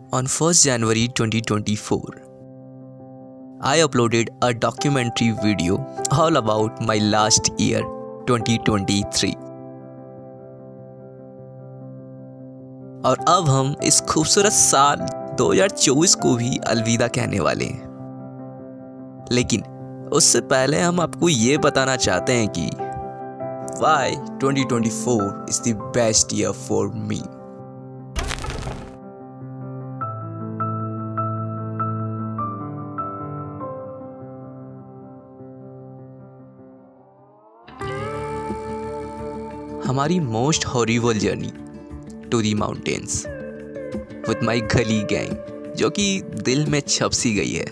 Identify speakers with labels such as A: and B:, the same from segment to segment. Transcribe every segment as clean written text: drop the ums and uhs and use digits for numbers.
A: On 1st January 2024, I uploaded a documentary video all about my last year 2023. और अब हम इस खूबसूरत साल 2024 को भी अलविदा कहने वाले हैं। लेकिन उससे पहले हम आपको ये बताना चाहते हैं कि why 2024 is the best year for me. हमारी most horrible journey to the mountains with my गली गैंग, जो कि दिल में छप सी गई है।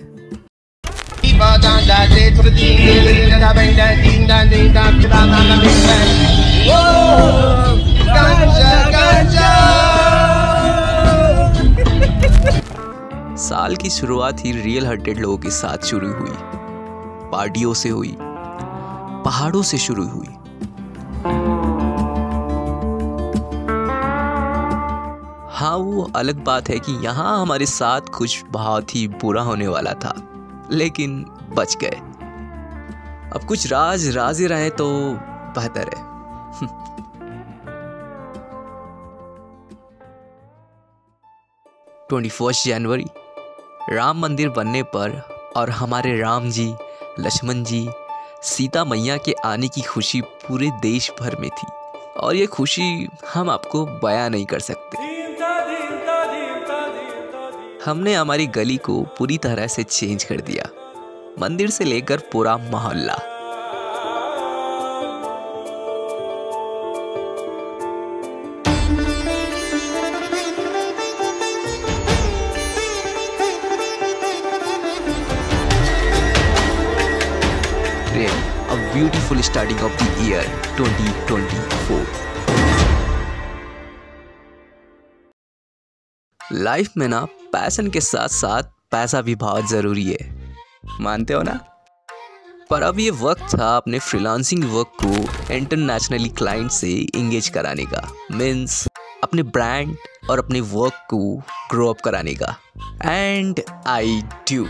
A: साल की शुरुआत ही रियल हार्टेड लोगों के साथ शुरू हुई, पार्टियों से हुई, पहाड़ों से शुरू हुई। हाँ, वो अलग बात है कि यहाँ हमारे साथ कुछ बहुत ही बुरा होने वाला था, लेकिन बच गए। अब कुछ राज ही रहे तो बेहतर है। 21 जनवरी राम मंदिर बनने पर और हमारे राम जी, लक्ष्मण जी, सीता मैया के आने की खुशी पूरे देश भर में थी, और ये खुशी हम आपको बयां नहीं कर सकते। हमने हमारी गली को पूरी तरह से चेंज कर दिया, मंदिर से लेकर पूरा मोहल्ला। A beautiful starting of the year 2024. Life में ना पैशन के साथ साथ पैसा भी बहुत ज़रूरी है, मानते हो ना? पर अब ये वक्त था अपने फ्रीलांसिंग वर्क को इंटरनेशनली क्लाइंट से इंगेज कराने का, मीन्स अपने ब्रांड और अपने वर्क को ग्रो अप कराने का। And I do.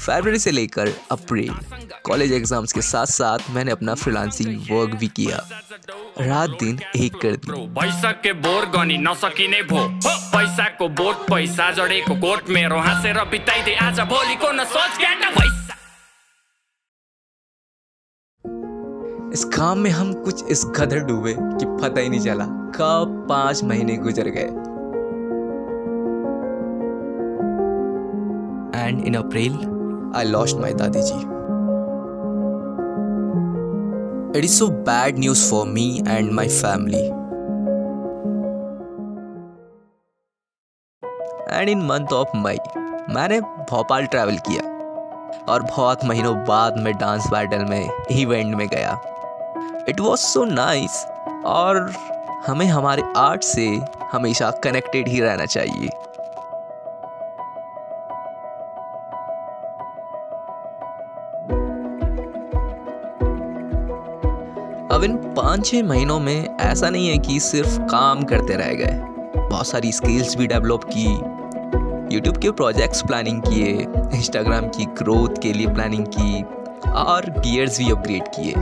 A: फरवरी से लेकर अप्रैल कॉलेज एग्जाम्स के साथ साथ मैंने अपना फ्रीलांसिंग वर्क भी किया, रात दिन एक कर दी। पैसा के बोर गनी नसकिने भो, पैसा को बोट पैसा जडेको कोट मेरो हाँसेर बिताइदे आज भोलिको न सोच गेटा पैसा। इस काम में हम कुछ इस कदर डूबे कि पता ही नहीं चला कब 5 महीने गुजर गए। And in April, I lost my Dadi ji. It is so bad news for me and my family. And in month of May, मैंने भोपाल ट्रैवल किया और बहुत महीनों बाद मैं डांस बैटल में इवेंट में गया। It was so nice, और हमें हमारे आर्ट से हमेशा कनेक्टेड ही रहना चाहिए। अब इन 5-6 महीनों में ऐसा नहीं है कि सिर्फ काम करते रह गए, बहुत सारी स्किल्स भी डेवलप की, यूट्यूब के प्रोजेक्ट्स प्लानिंग किए, इंस्टाग्राम की ग्रोथ के लिए प्लानिंग की, और गियर्स भी अपग्रेड किए।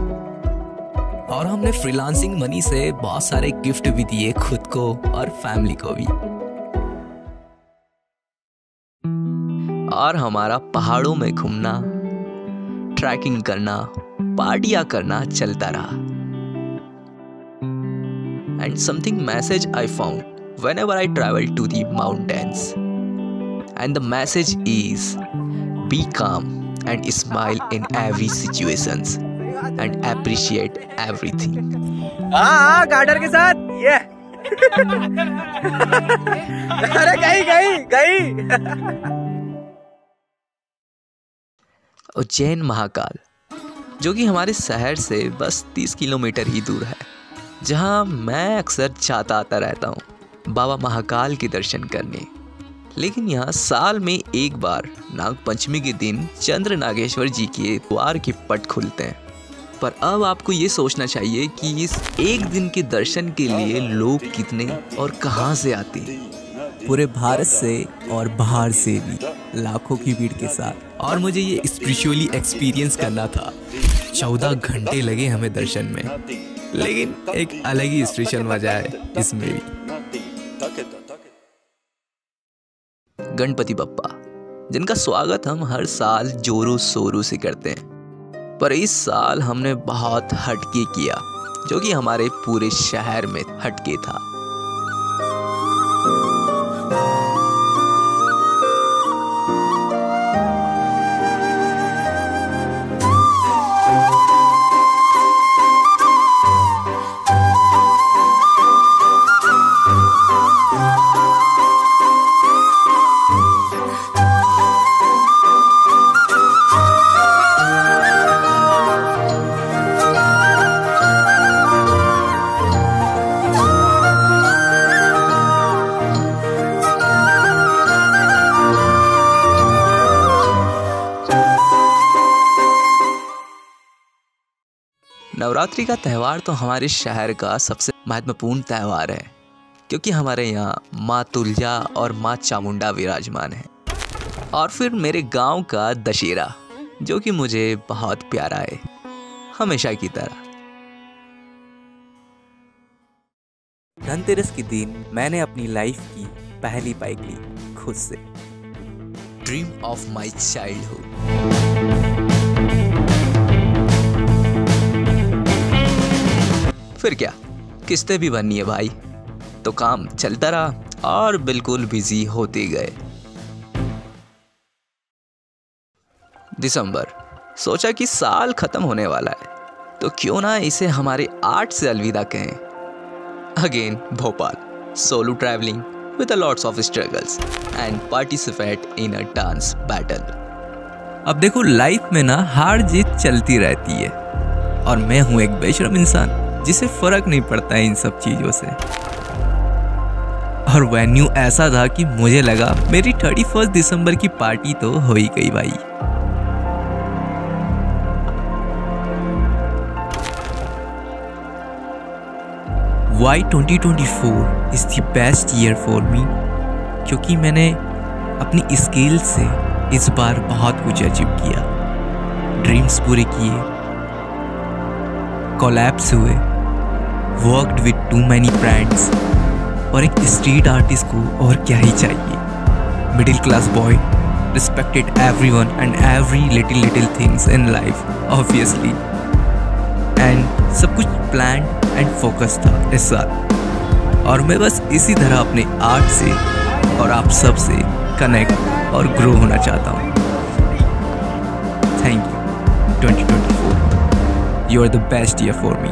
A: और हमने फ्रीलांसिंग मनी से बहुत सारे गिफ्ट भी दिए खुद को और फैमिली को भी। और हमारा पहाड़ों में घूमना, ट्रैकिंग करना, पार्टियां करना चलता रहा। And something message I found whenever I travel to the mountains, and the message is be calm and smile in every situations and appreciate everything.
B: हाँ गार्डर के साथ ये अरे गई
A: उज्जैन महाकाल, जो कि हमारे शहर से बस 30 किलोमीटर ही दूर है, जहां मैं अक्सर जाता आता रहता हूं बाबा महाकाल के दर्शन करने। लेकिन यहाँ साल में एक बार नाग पंचमी के दिन चंद्र नागेश्वर जी के द्वार के पट खुलते हैं, पर अब आपको ये सोचना चाहिए कि इस एक दिन के दर्शन के लिए लोग कितने और कहाँ से आते हैं।
C: पूरे भारत से और बाहर से भी लाखों की भीड़ के साथ। और मुझे ये स्पिरिचुअली एक्सपीरियंस करना था। 14 घंटे लगे हमें दर्शन में, लेकिन एक अलग ही स्पिरिचुअल मजा है इसमें भी।
A: गणपति बप्पा, जिनका स्वागत हम हर साल जोरों शोरों से करते हैं, पर इस साल हमने बहुत हटके किया, जो कि हमारे पूरे शहर में हटके था। नवरात्रि का त्यौहार तो हमारे शहर का सबसे महत्वपूर्ण त्यौहार है, क्योंकि हमारे यहाँ माँ तुलजा और माँ चामुंडा विराजमान है। और फिर मेरे गांव का दशहरा, जो कि मुझे बहुत प्यारा है, हमेशा की तरह।
C: धनतेरस के दिन मैंने अपनी लाइफ की पहली बाइक ली खुद से।
A: Dream of my childhood. फिर क्या, किस्तें भी बननी है भाई, तो काम चलता रहा और बिल्कुल बिजी होते गए। दिसंबर, सोचा कि साल खत्म होने वाला है, तो क्यों ना इसे हमारे आर्ट से अलविदा कहें। Again Bhopal, solo travelling with a lots of struggles and participate in a dance battle.
C: अब देखो, लाइफ में ना हार जीत चलती रहती है, और मैं हूं एक बेशरम इंसान जिसे फर्क नहीं पड़ता इन सब चीजों से। और वेन्यू ऐसा था कि मुझे लगा मेरी 31 दिसंबर की पार्टी तो हो ही गई भाई। Why 2024 is the best year for me? क्योंकि मैंने अपनी स्किल से इस बार बहुत कुछ अचीव किया। ड्रीम्स पूरे किए, कोलैब्स हुए, worked with two many brands, और एक स्ट्रीट आर्टिस्ट को और क्या ही चाहिए। Middle class boy, respected everyone and every little things in life obviously, and सब कुछ प्लान एंड फोकस था इस साल। और मैं बस इसी तरह अपने आर्ट से और आप सब से कनेक्ट और ग्रो होना चाहता हूँ। Thank you 2024, you are the best year for me.